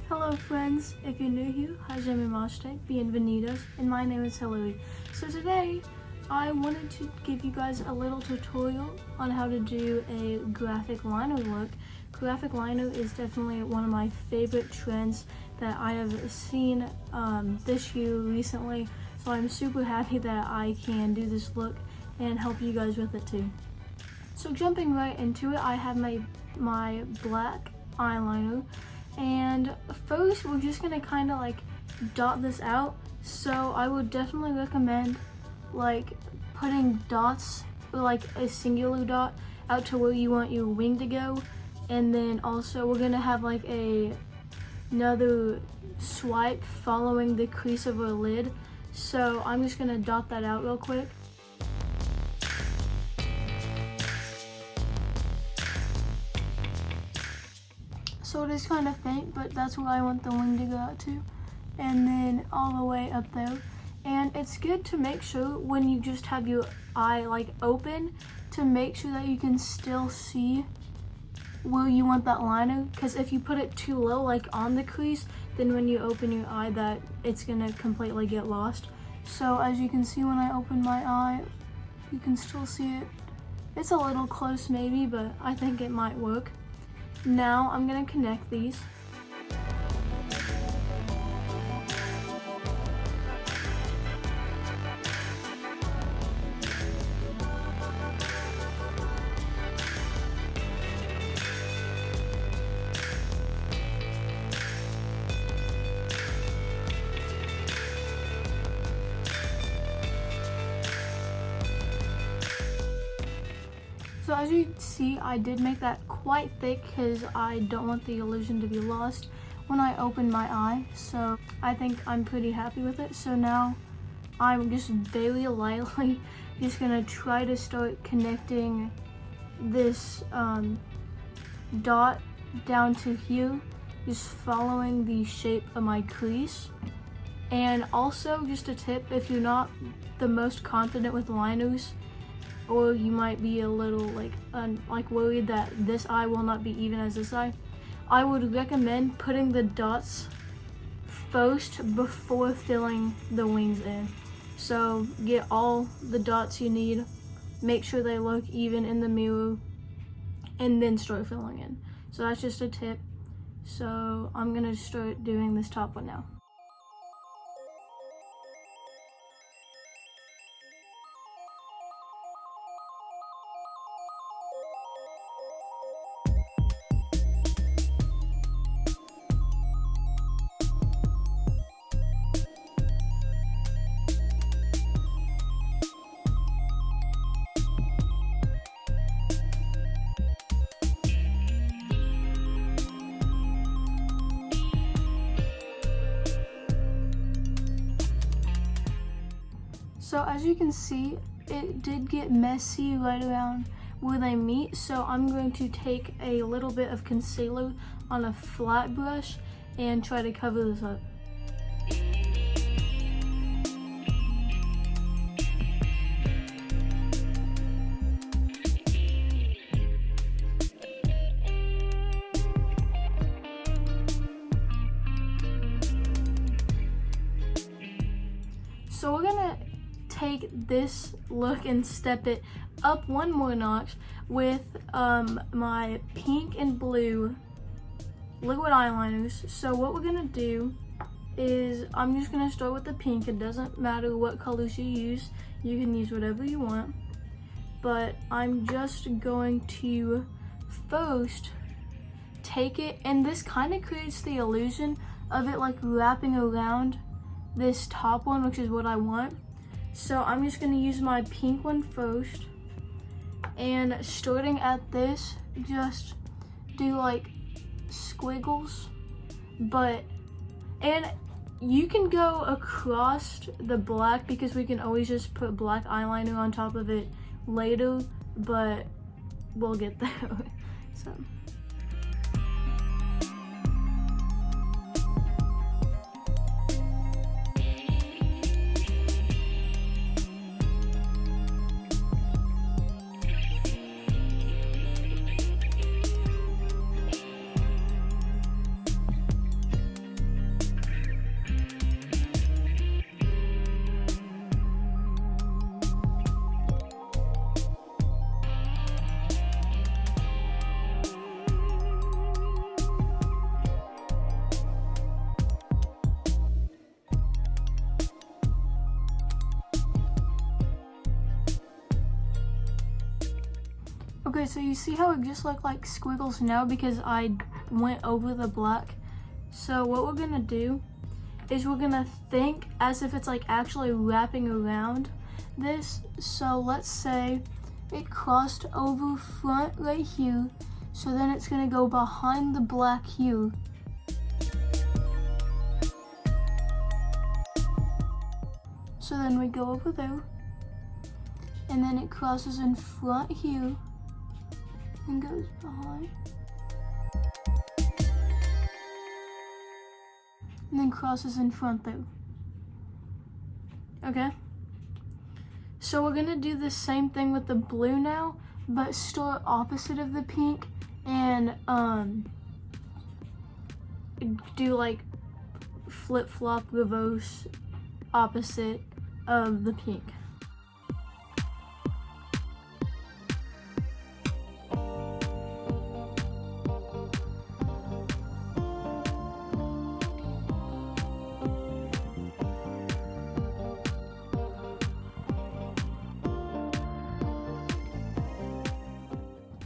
Hello friends, if you're new here, hajime bienvenidos, and my name is Hilary. So today, I wanted to give you guys a little tutorial on how to do a graphic liner look. Graphic liner is definitely one of my favorite trends that I have seen this year recently, so I'm super happy that I can do this look and help you guys with it too. So jumping right into it, I have my black eyeliner. And first, we're just gonna kind of like dot this out. So I would definitely recommend like putting dots, or like a singular dot, out to where you want your wing to go. And then also we're gonna have like another swipe following the crease of our lid. So I'm just gonna dot that out real quick. So it is kind of faint, but that's where I want the wing to go out to. And then all the way up there. And it's good to make sure when you just have your eye like open to make sure that you can still see where you want that liner. Because if you put it too low, like on the crease, then when you open your eye, that it's gonna completely get lost. So as you can see, when I open my eye, you can still see it. It's a little close maybe, but I think it might work. Now I'm gonna connect these. So as you see, I did make that quite thick because I don't want the illusion to be lost when I open my eye. So I think I'm pretty happy with it. So now I'm just very lightly just gonna try to start connecting this dot down to here, just following the shape of my crease. And also just a tip, if you're not the most confident with liners, or you might be a little like worried that this eye will not be even as this eye, I would recommend putting the dots first before filling the wings in. So get all the dots you need, make sure they look even in the mirror, and then start filling in. So that's just a tip. So I'm gonna start doing this top one now. So as you can see, it did get messy right around where they meet. So I'm going to take a little bit of concealer on a flat brush and try to cover this up. So we're gonna take this look and step it up one more notch with my pink and blue liquid eyeliners. So what we're gonna do is I'm just gonna start with the pink. It doesn't matter what colors you use can use whatever you want, but I'm just going to first take it, and this kind of creates the illusion of it like wrapping around this top one, which is what I want. So I'm just gonna use my pink one first, and starting at this, just do like squiggles, and you can go across the black because we can always just put black eyeliner on top of it later, but we'll get there. So. Okay, so you see how it just looked like squiggles now because I went over the black. So what we're gonna do is we're gonna think as if it's like actually wrapping around this. So let's say it crossed over front right here. So then it's gonna go behind the black here. So then we go over there. And then it crosses in front here and goes behind. And then crosses in front there. Okay? So we're gonna do the same thing with the blue now, but start opposite of the pink and do like flip-flop reverse opposite of the pink.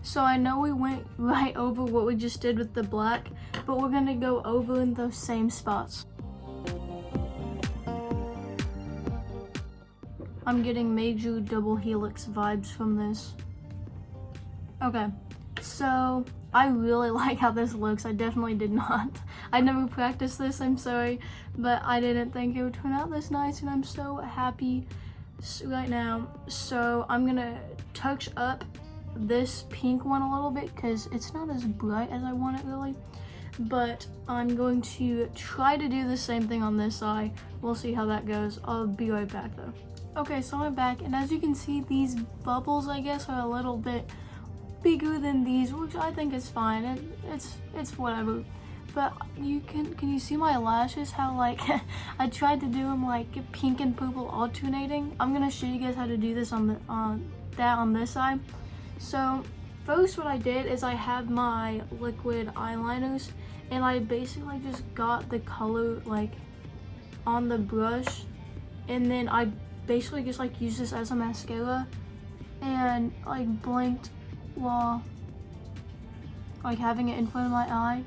So I know we went right over what we just did with the black, but we're gonna go over in those same spots. I'm getting major double helix vibes from this. Okay, so I really like how this looks. I definitely did not. I never practiced this, I'm sorry, but I didn't think it would turn out this nice, and I'm so happy right now. So I'm gonna touch up this pink one a little bit because it's not as bright as I want it really, but I'm going to try to do the same thing on this eye. We'll see how that goes. I'll be right back though. Okay, so I'm back, and as you can see, these bubbles I guess are a little bit bigger than these, which I think is fine. It's whatever. But can you see my lashes? How like I tried to do them like pink and purple alternating. I'm gonna show you guys how to do this on this side. So first what I did is I have my liquid eyeliners, and I basically just got the color like on the brush, and then I basically just like used this as a mascara and like blinked while like having it in front of my eye.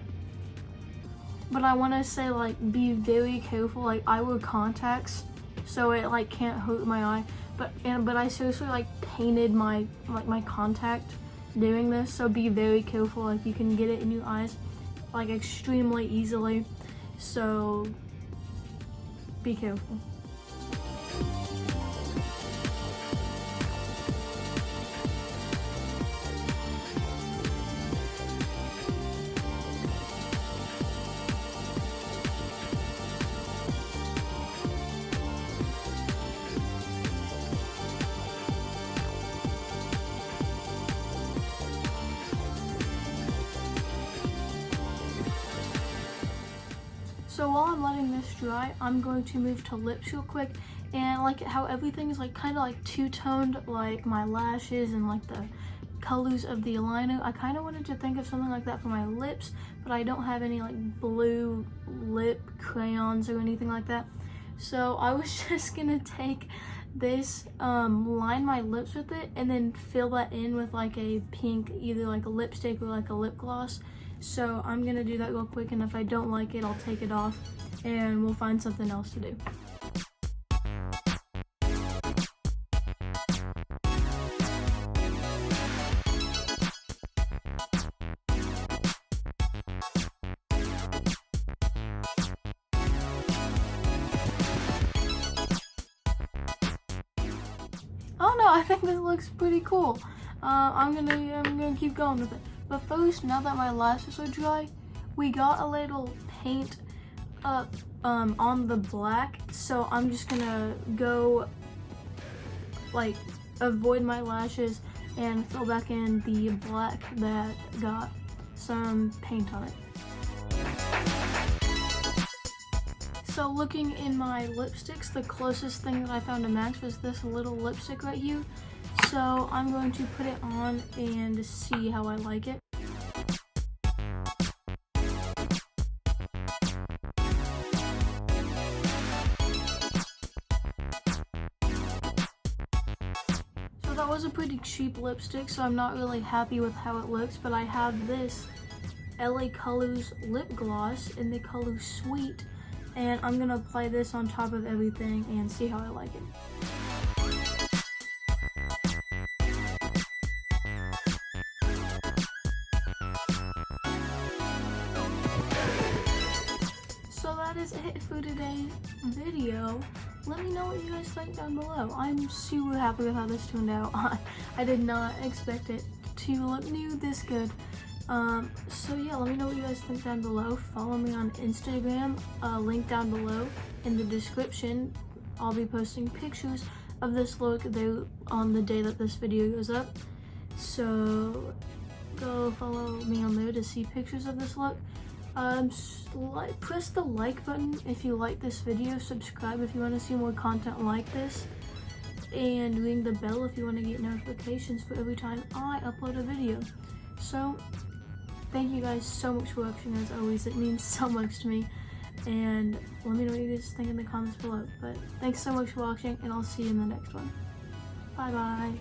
But I want to say like be very careful. Like I wear contacts, so it like can't hurt my eye. But I seriously like painted my contact doing this, so be very careful. Like you can get it in your eyes like extremely easily, so be careful. So while I'm letting this dry, I'm going to move to lips real quick, and like how everything is like kind of like two-toned, like my lashes and like the colors of the eyeliner. I kind of wanted to think of something like that for my lips, but I don't have any like blue lip crayons or anything like that. So I was just gonna take this, line my lips with it, and then fill that in with like a pink, either like a lipstick or like a lip gloss. So I'm gonna do that real quick, and if I don't like it, I'll take it off and we'll find something else to do. Oh no, I think this looks pretty cool. I'm gonna keep going with it. But first, now that my lashes are dry, we got a little paint up on the black. So I'm just gonna go like avoid my lashes and fill back in the black that got some paint on it. So looking in my lipsticks, the closest thing that I found to match was this little lipstick right here. So I'm going to put it on and see how I like it. So So that was a pretty cheap lipstick, so I'm not really happy with how it looks, but I have this LA Colors lip gloss in the color Sweet, and I'm gonna apply this on top of everything and see how I like it. So that is it for today's video. Let me know what you guys think down below. I'm super happy with how this turned out. I did not expect it to look new this good. So yeah, let me know what you guys think down below. Follow me on Instagram, link down below in the description. I'll be posting pictures of this look on the day that this video goes up. So go follow me on there to see pictures of this look. Press the like button if you like this video, subscribe if you want to see more content like this, and ring the bell if you want to get notifications for every time I upload a video. So thank you guys so much for watching. As always, it means so much to me, and let me know what you guys think in the comments below. But thanks so much for watching, and I'll see you in the next one. Bye bye.